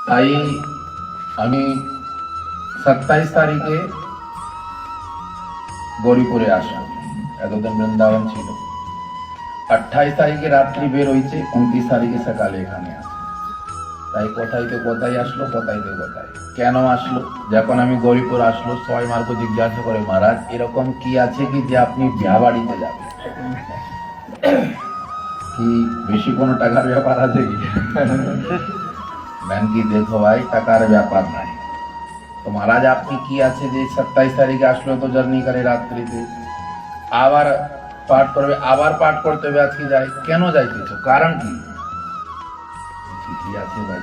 তাই আমি 27 তারিখে গৌরীপুরে আসলো, এতদিন বৃন্দাবন ছিল। 28 তারিখে রাত্রি বের হয়েছে, 29 তারিখে সকালে এখানে আছে। তাই কোথায় তো কোথায় আসলো, কোথায় তো কোথায় কেন আসলো। যখন আমি গৌরীপুর আসলো, সবাই মার্কে জিজ্ঞাসা করে, মহারাজ এরকম কি আছে কি যে আপনি বিয়া বাড়িতে যাবেন, কি বেশি কোনো টাকার ব্যাপার আছে কি? ম্যান কি দেখো ভাই, টাকার ব্যাপার নাই। তো মহারাজ আপনি কি আছে যে 27 তারিখে আসলো তো জার্নি করে রাত্রিতে, আবার পাঠ করবে, আবার পাঠ করতে হবে, আজকে যাই কেন যাইতেছো, কারণ কি? চিঠি আছে ভাই,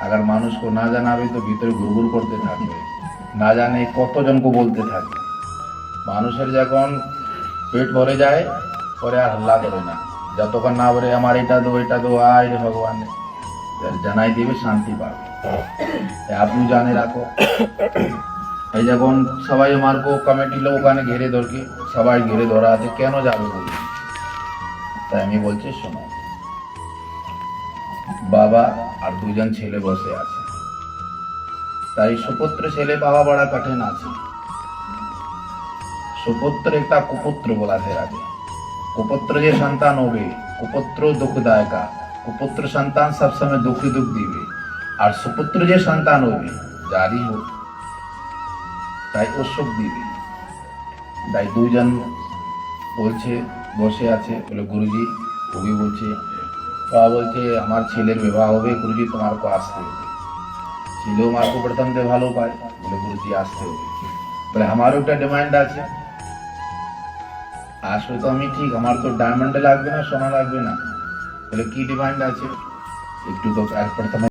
अगर মানুষ को না জানাবে তো ভিতরে ঘুরঘুর করতে থাকবে, না জানে কতজনকে বলতে থাকবে। মানুষের যখন পেট ভরে যায় পরে আর হাল্লা করে না, যতক্ষণ না বলে আমার এটা দো এটা দো, আয় রে ভগবান জানাই দিবে, শান্তি পাবে। আপনি জানে রাখো। এই যখন সবাই আমার কো কমিটি লোক ওখানে ঘিরে ধরকে, সবাই ঘিরে ধরা আছে, কেন যাবে বলি। তাই আমি বলছি শোনো, বাবা আর দুজন ছেলে বসে আছে, তাই সুপুত্র ছেলে পাওয়া বড় কঠিন আছে। সুপুত্র একটা কুপুত্র বলা है আগে। কুপুত্র যে সন্তান হবে, কুপুত্র দুঃখদায়ক, কুপুত্র সন্তান সবসময় দুঃখী দুঃখ দিবে, আর সুপুত্র যে সন্তান হবে যারই হোক, তাই ও সুখ দিবে। তাই দুজন বলছে, বসে আছে, বলে গুরুজি, ওই বলছে, বাবা বলছে আমার ছেলের বিবাহ হবে, গুরুজি তোমার को আসতে হবে। ছেলেও মার को প্রথম থেকে ভালো পায়, বলে গুরুজি আসতে হবে। বলে আমারও একটা ডিমান্ড আছে। আসলে তো আমি ঠিক, আমার তো ডায়মন্ড লাগবে না, সোনা লাগবে না। বলে কি ডিমান্ড আছে, একটু তো প্রথমে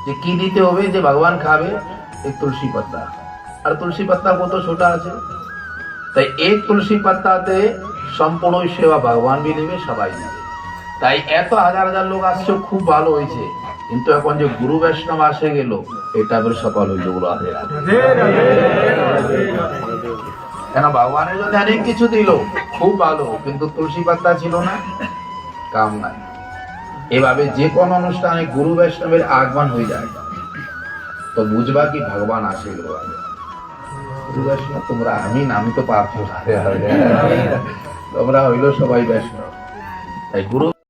যে কি দিতে হবে, যে ভগবান খাবে एक तुलसी पत्ता, और तुलसी पत्ता को तो छोटा আছে, তাই এক তুলসী পাতাতে সম্পূর্ণ সেবা ভগবান भी নেবে, সবাই নেবে। তাই এত হাজার হাজার লোক আসছে, খুব ভালো হয়েছে, কিন্তু এখন যে গুরু বৈষ্ণব আসে গেল, এটা বেশ সফল হইল গুলো আগে। কেন ভগবানের জন্য অনেক কিছু দিল, খুব ভালো, কিন্তু তুলসী পাতা ছিল না, কাম নাই। এভাবে যে কোনো অনুষ্ঠানে গুরু বৈষ্ণবের আগমন হয়ে যায়, তো বুঝবা কি ভগবান আসে গেল আগে। গুরু বৈষ্ণব তোমরা, আমি তো পার্থ, তোমরা হইলো সবাই বৈষ্ণব। তাই গুরু